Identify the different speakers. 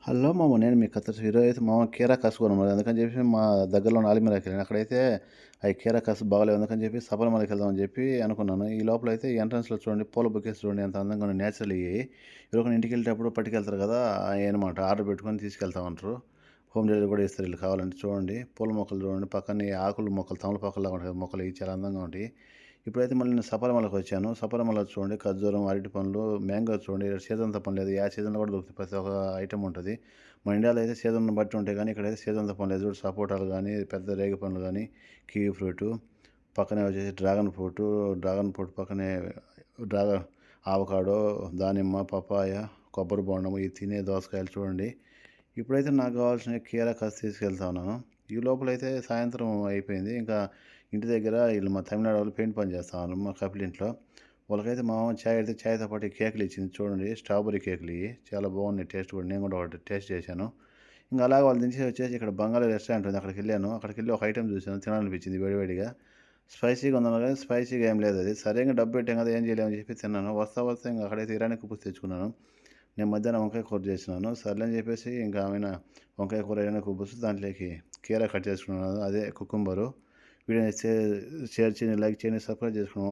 Speaker 1: Hello మామ, నేను మీ ఖత్తర్ ఈరోజు అయితే మామ కీరా కసుకున్నాం మరి అందుకని చెప్పి మా దగ్గరలో ఆలిమీరాకి వెళ్ళాను. అక్కడైతే అవి కీరా కసు బాగలేవు అందుకని చెప్పి సబరిమలకి వెళ్దామని చెప్పి అనుకున్నాను. ఈ లోపల అయితే ఎంట్రన్స్లో చూడండి పూల బొకేస్ చూడండి ఎంత అందంగా ఉన్నాయి, నేచురల్ ఇవి. ఎవరికైనా ఇంటికి వెళ్ళేటప్పుడు పట్టుకెళ్తారు కదా, అవి అనమాట ఆర్డర్ పెట్టుకొని తీసుకెళ్తామంటారు. హోమ్ డెలివరీ కూడా ఇస్తారు వీళ్ళు కావాలంటే. చూడండి పూల మొక్కలు చూడండి, పక్కనే ఆకులు మొక్కలు తమలపాకులాగా ఉంటాయి కదా మొక్కలు, ఇవి చాలా అందంగా ఉంటాయి. ఇప్పుడైతే మళ్ళీ నేను సపరమలకి వచ్చాను. సపరమల చూడండి ఖర్జూరం, అరటి పండ్లు, మ్యాంగో చూడండి. సీజన్‌తో పని లేదు. ఏ సీజన్‌లో కూడా దొరుకుతాయి. ప్రతి ఒక్క ఐటెమ్ ఉంటది. మన ఇండియాలో అయితే సీజన్‌ని బట్టి ఉంటాయి కానీ ఇక్కడైతే సీజన్‌తో పని లేదు. చూడు సపోటాలు గానీ, పెద్ద రేగి పండ్లు గానీ, కివి ఫ్రూటు, పక్కనే వచ్చేసి డ్రాగన్ ఫ్రూట్ పక్కనే డ్రాగన్ అవకాడో, దానిమ్మ, పపాయ, కొబ్బరి బోండం, ఈ తినే దోసకాయలు చూడండి. ఇప్పుడైతే నాకు కావాల్సిన కీరా కసి తీసుకెళ్తా ఉన్నాను. ఈ లోపలైతే సాయంత్రం అయిపోయింది. ఇంకా ఇంటి దగ్గర వీళ్ళు మా తమిళనాడు వాళ్ళు పెయింట్ పని చేస్తా ఉన్నారు మా కపిల్ ఇంట్లో. వాళ్ళకైతే మా మామ చాయ్ అయితే చాయ్‌తో పాటు ఈ కేకులు ఇచ్చింది చూడండి. స్ట్రాబెర్రీ కేకులు ఇయి. చాలా బాగున్నాయి టేస్ట్ కూడా. నేను కూడా ఒకటి టేస్ట్ చేశాను. ఇంక అలాగే వాళ్ళు దించేసి వచ్చేసి ఇక్కడ బంగాళీ రెస్టారెంట్ ఉంది. అక్కడికెళ్ళాను. అక్కడికెళ్ళి ఒక ఐటెమ్ చూసాను. తినాలనిపించింది వేడివేడిగా. స్పైసీగా ఉందన్నారు కానీ స్పైసీగా ఏం లేదది. సరే ఇంక డబ్బు పెట్టాం కదా, ఏం చేయలేమని చెప్పి తిన్నాను. వస్తా వస్తా ఇంక అక్కడైతే ఇరానీ కుబూస్ తెచ్చుకున్నాను. నేను మధ్యాహ్నం వంకాయ కూర చేసినాను. సర్లే అని చెప్పేసి ఇంకా ఆమెన వంకాయ కూర, ఇరానీ కుబూస్ దాంట్లోకి కీరా కట్ చేసుకున్నాను. అదే కుకుంబరు. వీడియోని షేర్ చేయండి, లైక్ చేయండి, సబ్స్క్రైబ్ చేసుకున్నాను.